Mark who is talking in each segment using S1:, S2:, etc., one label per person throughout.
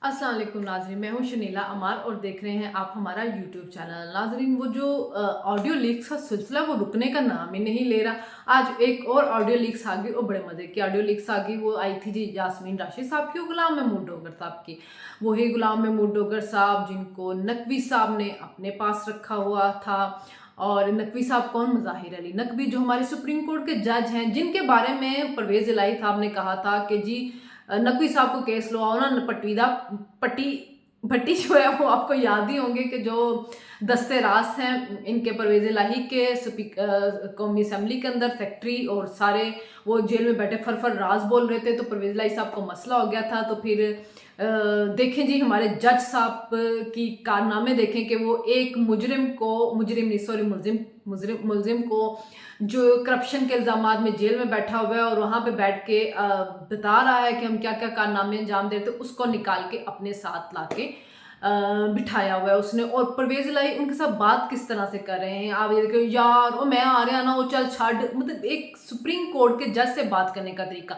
S1: अस्सलाम वालेकुम नाज़रीन, मैं हूँ शनीला अमार और देख रहे हैं आप हमारा यूट्यूब चैनल। नाज़रीन, वो जो ऑडियो लीक्स का सिलसिला वो रुकने का नाम ही नहीं ले रहा। आज एक और ऑडियो लीक्स आ गई और बड़े मज़े की ऑडियो लीक्स आ गई। वो आई थी जी यास्मीन राशिद साहब की और गुलाम महमूद डोगर साहब की। वही गुलाम महमूद डोगर साहब जिनको नकवी साहब ने अपने पास रखा हुआ था। और नकवी साहब कौन? मज़ाहिर अली नकवी, जो हमारे सुप्रीम कोर्ट के जज हैं, जिनके बारे में परवेज़ इलाही साहब ने कहा था कि जी नकवी साहब को केस लो आओ ना। पटवीदा पट्टी भट्टी जो है वो आपको याद ही होंगे कि जो दस्ते रास हैं इनके परवेज़ इलाही के कौमी असम्बली के अंदर सेक्रेटरी और सारे वो जेल में बैठे फर राज बोल रहे थे। तो परवेज़ इलाही साहब को मसला हो गया था। तो फिर देखें जी हमारे जज साहब की कारनामे देखें कि वो एक मुजरिम नहीं, सॉरी, मुलजिम को जो करप्शन के इल्ज़ामात में जेल में बैठा हुआ है और वहाँ पे बैठ के बता रहा है कि हम क्या क्या कारनामे अंजाम देते, उसको निकाल के अपने साथ ला के बिठाया हुआ है उसने। और परवेज़ इलाही उनके साथ बात किस तरह से कर रहे हैं, आप ये देखो यार ओ मैं आ रहा ना, वो चल छाड़, मतलब एक सुप्रीम कोर्ट के जज से बात करने का तरीका।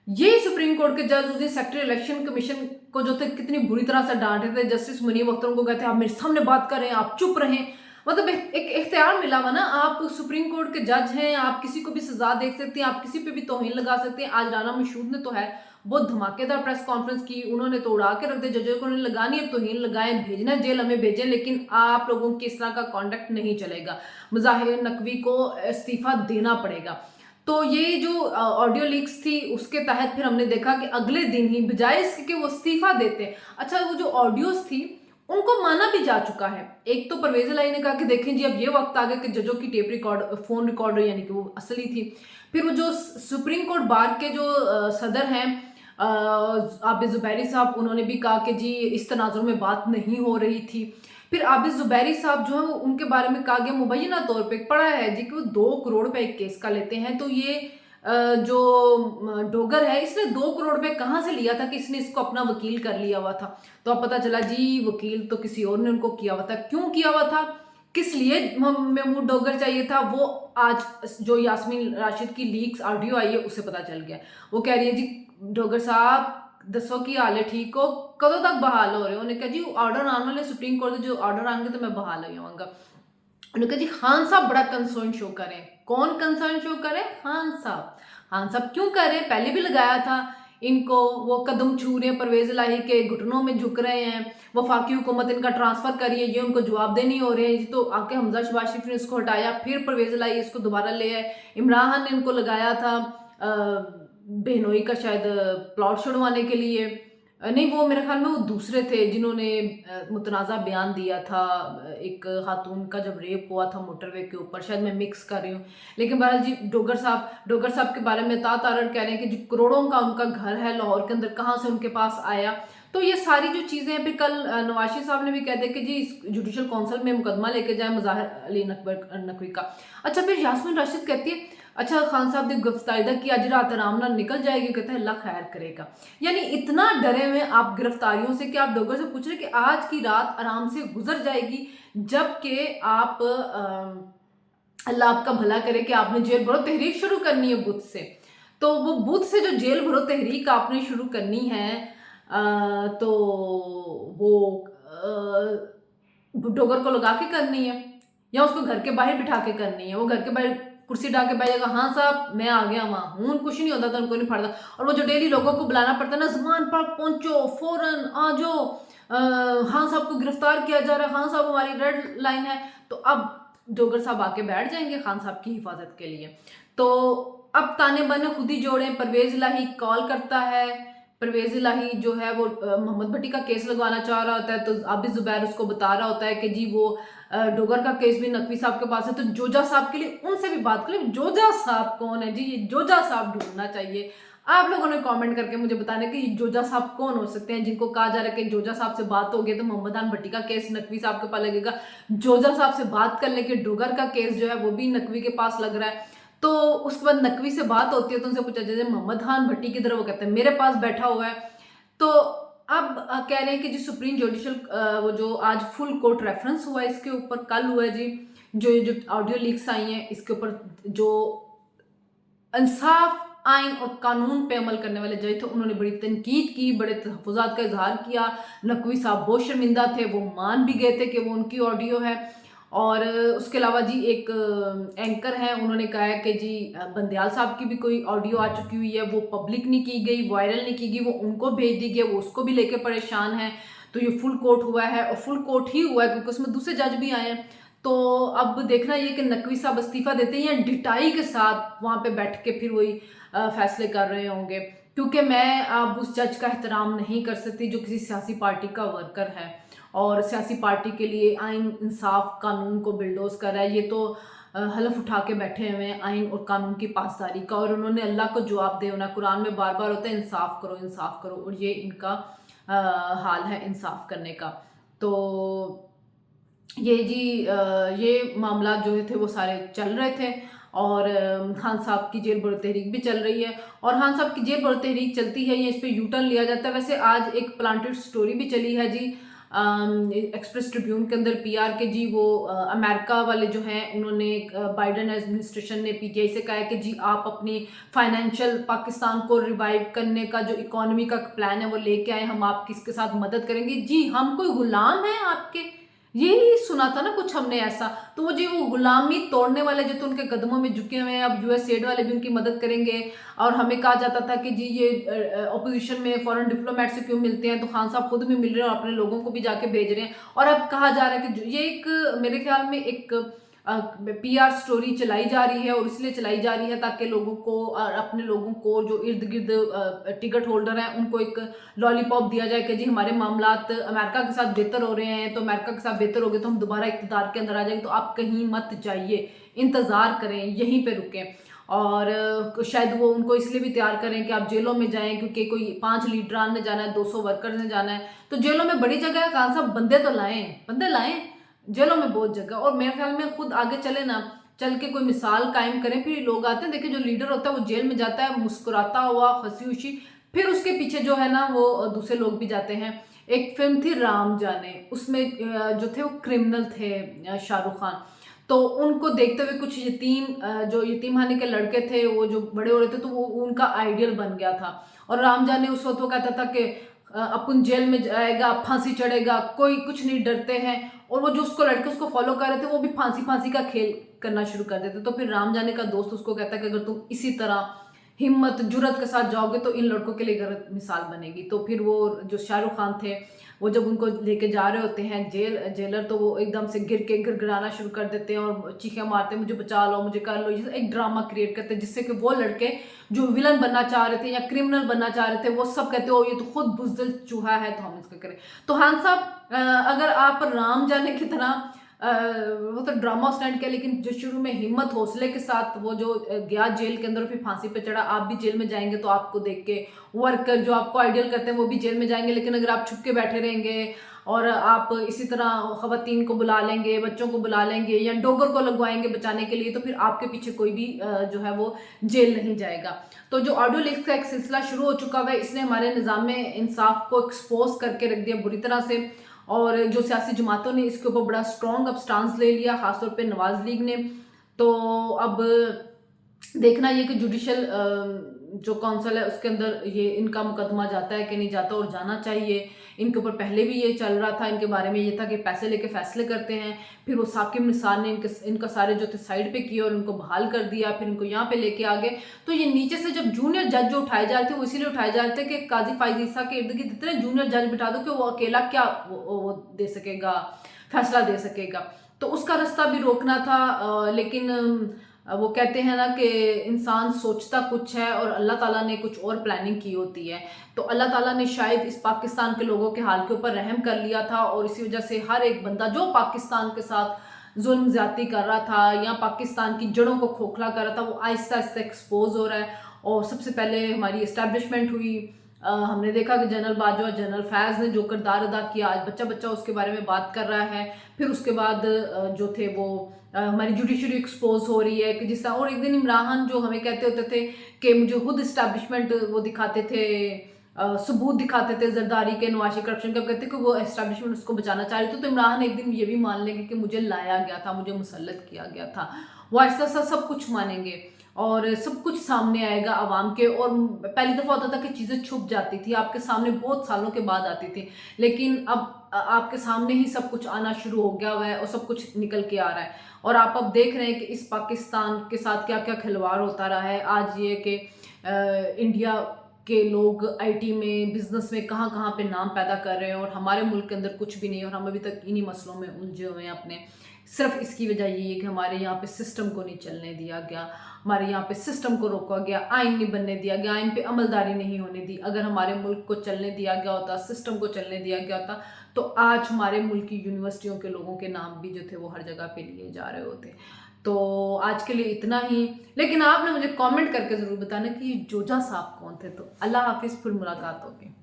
S1: ये सुप्रीम कोर्ट के जज उस दिन सेक्रेटरी इलेक्शन कमीशन को जो थे कितनी बुरी तरह से डांटे थे। जस्टिस मुनीब अख्तर उनको कहते हैं आप मेरे सामने बात कर रहे हैं, आप चुप रहें। मतलब एक इख्तियार मिला हुआ ना, आप सुप्रीम कोर्ट के जज हैं, आप किसी को भी सजा दे सकते हैं, आप किसी पे भी तौहीन लगा सकते हैं। आज राना मशहूद ने तो है बहुत धमाकेदार प्रेस कॉन्फ्रेंस की, उन्होंने तो उड़ा के रख दिया। जजों को उन्होंने लगानी है तौहीन लगाएं, भेजना जेल हमें भेजें, लेकिन आप लोगों की इस तरह का कॉन्डक्ट नहीं चलेगा। मुजाहिर नकवी को इस्तीफा देना पड़ेगा। तो ये जो ऑडियो लीक्स थी उसके तहत फिर हमने देखा कि अगले दिन ही बजाय इसके कि वो इस्तीफा देते, अच्छा वो जो ऑडियोज थी उनको माना भी जा चुका है। एक तो परवेज़ इलाही ने कहा कि देखें जी अब ये वक्त आ गया कि जजों की टेप रिकॉर्ड फोन रिकॉर्डर यानी कि वो असली थी। फिर वो जो सुप्रीम कोर्ट बार के जो सदर हैं आबिद ज़ुबैरी साहब, उन्होंने भी कहा कि जी इस तनाजुर में बात नहीं हो रही थी। फिर आबिद ज़ुबैरी साहब जो है वो उनके बारे में कहा गया मुबैना तौर पे पड़ा है जी कि वो 2 करोड़ रुपए एक केस का लेते हैं। तो ये जो डोगर है इसने 2 करोड़ रुपए कहाँ से लिया था कि इसने इसको अपना वकील कर लिया हुआ था। तो अब पता चला जी वकील तो किसी और ने उनको किया हुआ था। क्यों किया हुआ था, किस लिए महमूद डोगर चाहिए था, वो आज जो यास्मीन राशिद की लीक्स ऑडियो आई है उससे पता चल गया। वो कह रही है जी डोगर साहब दसो की हाल है, ठीक हो, कदों तक बहाल हो रहे हो? उन्हें कहा जी ऑर्डर आने वाले सुप्रीम कोर्ट के जो ऑर्डर आएंगे तो मैं बहाल हो जाऊंगा। उन्होंने कहा जी खान साहब बड़ा कंसर्न शो करें। कौन कंसर्न शो करे? खान साहब। खान साहब क्यों करे? पहले भी लगाया था इनको, वो कदम छू रहे हैं परवेज़ इलाही के, घुटनों में झुक रहे हैं, वफाकी हुकूमत इनका ट्रांसफर करिए, ये उनको जवाबदेह नहीं हो रहे हैं। तो आके हमजा शहबाज शरीफ ने इसको हटाया, फिर परवेज़ इलाही इसको दोबारा ले आए। इमरान खान ने इनको लगाया था बहनोई का शायद प्लॉट छुड़वाने के लिए। नहीं, वो मेरे ख्याल में वो दूसरे थे जिन्होंने मुतनाज़ा बयान दिया था एक खातून का जब रेप हुआ था मोटरवे के ऊपर, शायद मैं मिक्स कर रही हूँ। लेकिन बहरहाल जी डोगर साहब के बारे में तारड़ कह रहे हैं कि जो करोड़ों का उनका घर है लाहौर के अंदर, कहाँ से उनके पास आया। तो ये सारी जो चीज़ें हैं, फिर कल नवाज शरीफ साहब ने भी कह दिया कि जी इस जुडिशल काउंसिल में मुकदमा लेके जाए मुज़ाहिर अली नकवी का। अच्छा फिर यास्मीन राशिद कहती है अच्छा खान साहब ने गिरफ्तारी की अज रात आराम नाल निकल जाएगी, कहते हैं अल्लाह खैर करेगा। यानी इतना डरे हुए आप गिरफ्तारियों से कि आप डोगर से पूछ रहे कि आज की रात आराम से गुजर जाएगी, जबकि आप अल्लाह आपका भला करे कि आपने जेल भरो तहरीक शुरू करनी है बुध से। तो वो बुध से जो जेल भरो तहरीक आपने शुरू करनी है तो वो डोगर को लगा के करनी है या उसको घर के बाहर बिठा के करनी है। वो घर के बाहर कुर्सी डाल के बैठ जाएगा, हाँ साहब मैं आ गया वहां हूं, कुछ नहीं होता था, उनको नहीं फटता। और वो जो डेली लोगों को बुलाना पड़ता है ना, जमान पर पहुंचो, फौरन आ जाओ, हाँ साहब को गिरफ्तार किया जा रहा है, हाँ साहब हमारी रेड लाइन है। तो अब डोगर साहब आके बैठ जाएंगे खान साहब की हिफाजत के लिए। तो अब ताने बाने खुद ही जोड़े। परवेज़ इलाही कॉल करता है, परवेज़ इलाही जो है वो मोहम्मद भट्टी का केस लगवाना चाह रहा होता है, तो आबिद ज़ुबैर उसको बता रहा होता है कि जी वो डोगर का केस भी नकवी साहब के पास है, तो जोजा साहब के लिए उनसे भी बात करें। जोजा साहब कौन है जी? ये जोजा साहब ढूंढना चाहिए। आप लोगों ने कमेंट करके मुझे बताना कि ये जोजा साहब कौन हो सकते हैं जिनको कहा जा रहा है कि जोजा साहब से बात होगी तो मोहम्मद खान भट्टी का केस नकवी साहब के पास लगेगा। जोजा साहब से बात कर ले कि डोगर का केस जो है वो भी नकवी के पास लग रहा है। तो उसके बाद नकवी से बात होती है तो उनसे पूछा जाए मोहम्मद खान भट्टी किधर, वो कहते हैं मेरे पास बैठा हुआ है। तो अब कह रहे हैं कि जी सुप्रीम जुडिशल वो जो आज फुल कोर्ट रेफरेंस हुआ है इसके ऊपर, कल हुआ है जी, जो ऑडियो लीक्स आई हैं इसके ऊपर जो इंसाफ आइन और कानून पे अमल करने वाले जज थे, उन्होंने बड़ी तनकीद की, बड़े तहफ़्फ़ुज़ात का इजहार किया। नकवी साहब बहुत शर्मिंदा थे, वो मान भी गए थे कि वो उनकी ऑडियो है। और उसके अलावा जी एक एंकर हैं, उन्होंने कहा है कि जी बंदयाल साहब की भी कोई ऑडियो आ चुकी हुई है, वो पब्लिक नहीं की गई, वायरल नहीं की गई, वो उनको भेज दी गई, वो उसको भी लेके परेशान हैं। तो ये फुल कोर्ट हुआ है, और फुल कोर्ट ही हुआ है क्योंकि उसमें दूसरे जज भी आए हैं। तो अब देखना ये कि नकवी साहब इस्तीफा देते हैं या ढिठाई के साथ वहाँ पे बैठ के फिर वही फैसले कर रहे होंगे, क्योंकि मैं अब उस जज का एहतराम नहीं कर सकती जो किसी सियासी पार्टी का वर्कर है और सियासी पार्टी के लिए आइन, इंसाफ, कानून को बिल्डोज कर रहा है। ये तो हलफ उठा के बैठे हुए हैं आइन और कानून की पासदारी का, और उन्होंने अल्लाह को जवाब दे होना। कुरान में बार बार होता है इंसाफ करो, इंसाफ करो, और ये इनका हाल है इंसाफ करने का। तो ये जी ये मामला जो थे वो सारे चल रहे थे, और खान साहब की जेल बरो तहरीक भी चल रही है, और खान साहब की जेल बरो तहरीक चलती है, ये इस पे यू टर्न लिया जाता है। वैसे आज एक प्लांटेड स्टोरी भी चली है जी एक्सप्रेस ट्रिब्यून के अंदर, पीआर के जी, वो अमेरिका वाले जो हैं उन्होंने बाइडन एडमिनिस्ट्रेशन ने पीटीआई से कहा है कि जी आप अपनी फाइनेंशियल पाकिस्तान को रिवाइव करने का जो इकोनॉमी का प्लान है वो लेके आए, हम आपकी इसके साथ मदद करेंगे। जी हम कोई गुलाम हैं आपके, यही सुना था ना कुछ हमने ऐसा। तो वो जी वो गुलामी तोड़ने वाले जो तो उनके कदमों में झुके हुए हैं, अब यूएस एड वाले भी उनकी मदद करेंगे। और हमें कहा जाता था कि जी ये अपोजिशन में फॉरेन डिप्लोमेट से क्यों मिलते हैं, तो खान साहब खुद भी मिल रहे हैं और अपने लोगों को भी जाके भेज रहे हैं। और अब कहा जा रहा है कि ये एक मेरे ख्याल में एक पीआर स्टोरी चलाई जा रही है, और इसलिए चलाई जा रही है ताकि लोगों को अपने लोगों को जो इर्द गिर्द टिकट होल्डर हैं उनको एक लॉलीपॉप दिया जाए कि जी हमारे मामलात अमेरिका के साथ बेहतर हो रहे हैं, तो अमेरिका के साथ बेहतर हो गए तो हम दोबारा इक़्तिदार के अंदर आ जाएंगे, तो आप कहीं मत जाइए, इंतज़ार करें, यहीं पे रुकें। और शायद वो उनको इसलिए भी तैयार करें कि आप जेलों में जाएं, क्योंकि कोई 5 लीडरान ने जाना है, 200 वर्कर्स ने जाना है, तो जेलों में बड़ी जगह है। खान साहब बंदे तो लाएं, बंदे लाएं, जेलों में बहुत जगह। और मेरे ख्याल में खुद आगे चले ना, चल के कोई मिसाल कायम करें, फिर लोग आते हैं। देखिए जो लीडर होता है वो जेल में जाता है मुस्कुराता हुआ, हंसी खुशी, फिर उसके पीछे जो है ना वो दूसरे लोग भी जाते हैं। एक फिल्म थी राम जाने, उसमें जो थे वो क्रिमिनल थे, शाहरुख खान, तो उनको देखते हुए कुछ यतीम जो यतीमखाने के लड़के थे वो जो बड़े हो रहे थे, तो वो उनका आइडियल बन गया था। और राम जाने उस वक्त वो कहता था कि अपन जेल में जाएगा, फांसी चढ़ेगा, कोई कुछ नहीं, डरते हैं। और वो जो उसको लड़के उसको फॉलो कर रहे थे वो भी फांसी फांसी का खेल करना शुरू कर देते। तो फिर राम जाने का दोस्त उसको कहता है कि अगर तुम इसी तरह हिम्मत जुर्रत के साथ जाओगे तो इन लड़कों के लिए गलत मिसाल बनेगी। तो फिर वो जो शाहरुख खान थे वो जब उनको लेके जा रहे होते हैं जेलर, तो वो एकदम से गिर के गिड़गिड़ाना शुरू कर देते हैं और चीखें मारते हैं, मुझे बचा लो, मुझे कर लो। एक ड्रामा क्रिएट करते हैं जिससे कि वो लड़के जो विलन बनना चाह रहे थे या क्रिमिनल बनना चाह रहे थे वो सब कहते हो ये तो खुद बुजदिल चूहा है, तो हम इसका करें। तो खान साहब अगर आप राम जाने की तरह वो तो ड्रामा स्टैंड किया, लेकिन जो शुरू में हिम्मत हौसले के साथ वो जो गया जेल के अंदर फिर फांसी पे चढ़ा, आप भी जेल में जाएंगे तो आपको देख के वर्कर जो आपको आइडियल करते हैं वो भी जेल में जाएंगे। लेकिन अगर आप छुप के बैठे रहेंगे और आप इसी तरह खवातीन को बुला लेंगे, बच्चों को बुला लेंगे या डोगर को लगवाएंगे बचाने के लिए, तो फिर आपके पीछे कोई भी जो है वो जेल नहीं जाएगा। तो जो ऑडियो लीक्स का एक सिलसिला शुरू हो चुका है, इसने हमारे निज़ाम में इंसाफ को एक्सपोज करके रख दिया बुरी तरह से, और जो सियासी जमातों ने इसके ऊपर बड़ा स्ट्रॉन्ग अब स्टांस ले लिया, खासतौर पे नवाज लीग ने। तो अब देखना ये कि जुडिशल जो काउंसिल है उसके अंदर ये इनका मुकदमा जाता है कि नहीं जाता, और जाना चाहिए। इनके ऊपर पहले भी ये चल रहा था, इनके बारे में ये था कि पैसे लेके फैसले करते हैं, फिर वो साकिब निसार ने इनका सारे जो थे साइड पे किए और इनको बहाल कर दिया, फिर इनको यहाँ पे लेके आ गए। तो ये नीचे से जब जूनियर जज जो उठाए जा रहे थे वो इसीलिए उठाए जा रहे थे कि काजी फाइज ईसा के इर्द गिर्द इतने जूनियर जज बिठा दो कि वो अकेला क्या वो दे सकेगा, फैसला दे सकेगा। तो उसका रास्ता भी रोकना था, लेकिन वो कहते हैं ना कि इंसान सोचता कुछ है और अल्लाह ताला ने कुछ और प्लानिंग की होती है। तो अल्लाह ताला ने शायद इस पाकिस्तान के लोगों के हाल के ऊपर रहम कर लिया था, और इसी वजह से हर एक बंदा जो पाकिस्तान के साथ जुल्म ज्यादती कर रहा था या पाकिस्तान की जड़ों को खोखला कर रहा था, वो आहिस्ता आहिस्ता एक्सपोज हो रहा है। और सबसे पहले हमारी इस्टेब्लिशमेंट हुई, हमने देखा कि जनरल बाजवा, जनरल फैज़ ने जो किरदार अदा किया, आज बच्चा बच्चा उसके बारे में बात कर रहा है। फिर उसके बाद जो थे वो हमारी जुडिशरी एक्सपोज हो रही है कि जिस तरह, और एक दिन इमरान जो हमें कहते होते थे कि मुझे खुद इस्टेब्लिशमेंट वो दिखाते थे, सबूत दिखाते थे जरदारी के, नवाशी करप्शन का, कहते कि वो एस्टेब्लिशमेंट उसको बचाना चाह रही थी। तो इमरान एक दिन ये भी मान लेंगे कि मुझे लाया गया था, मुझे मुसल्लत किया गया था, वो ऐसा सब कुछ मानेंगे। और सब कुछ सामने आएगा आवाम के। और पहली दफ़ा होता था कि चीज़ें छुप जाती थी, आपके सामने बहुत सालों के बाद आती थी, लेकिन अब आपके सामने ही सब कुछ आना शुरू हो गया हुआ है और सब कुछ निकल के आ रहा है। और आप अब देख रहे हैं कि इस पाकिस्तान के साथ क्या क्या खिलवाड़ होता रहा है। आज ये कि इंडिया के लोग आईटी में, बिजनेस में कहाँ कहाँ पे नाम पैदा कर रहे हैं और हमारे मुल्क के अंदर कुछ भी नहीं है, और हम अभी तक इन्हीं मसलों में उलझे हुए हैं अपने। सिर्फ इसकी वजह यही है कि हमारे यहाँ पे सिस्टम को नहीं चलने दिया गया, हमारे यहाँ पे सिस्टम को रोका गया, आइन नहीं बनने दिया गया, आइन पे अमलदारी नहीं होने दी। अगर हमारे मुल्क को चलने दिया गया होता, सिस्टम को चलने दिया गया होता, तो आज हमारे मुल्क की यूनिवर्सिटियों के लोगों के नाम भी जो थे वो हर जगह पे लिए जा रहे होते। तो आज के लिए इतना ही। लेकिन आपने मुझे कमेंट करके ज़रूर बताना कि ये जोजा साहब कौन थे। तो अल्लाह हाफिज़, फिर मुलाकात होगी।